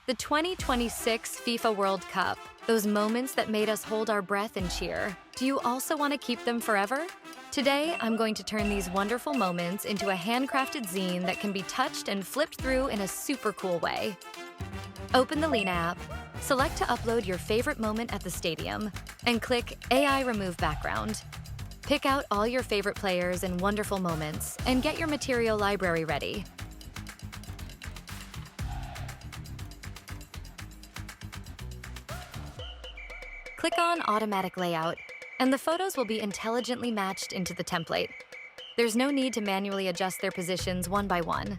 The 2026 FIFA World Cup, those moments that made us hold our breath and cheer. Do you also want to keep them forever? Today, I'm going to turn these wonderful moments into a handcrafted zine that can be touched and flipped through in a super cool way. Open the Liene app, select to upload your favorite moment at the stadium, and click AI Remove Background. Pick out all your favorite players and wonderful moments, and get your material library ready. Click on Automatic Layout, and the photos will be intelligently matched into the template. There's no need to manually adjust their positions one by one.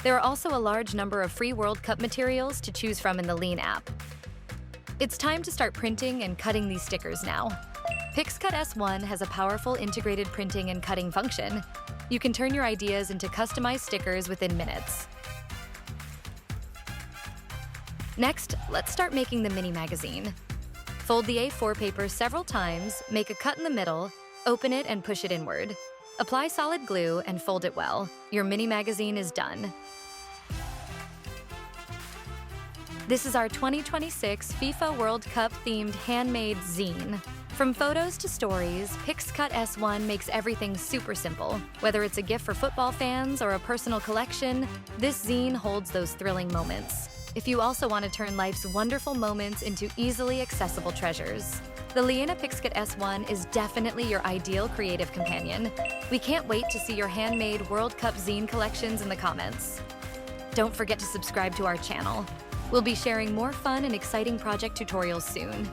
There are also a large number of free World Cup materials to choose from in the Liene app. It's time to start printing and cutting these stickers now. PixCut S1 has a powerful integrated printing and cutting function. You can turn your ideas into customized stickers within minutes. Next, let's start making the mini magazine. Fold the A4 paper several times, make a cut in the middle, open it and push it inward. Apply solid glue and fold it well. Your mini magazine is done. This is our 2026 FIFA World Cup themed handmade zine. From photos to stories, PixCut S1 makes everything super simple. Whether it's a gift for football fans or a personal collection, this zine holds those thrilling moments. If you also want to turn life's wonderful moments into easily accessible treasures, the Liene PixCut S1 is definitely your ideal creative companion. We can't wait to see your handmade World Cup zine collections in the comments. Don't forget to subscribe to our channel. We'll be sharing more fun and exciting project tutorials soon.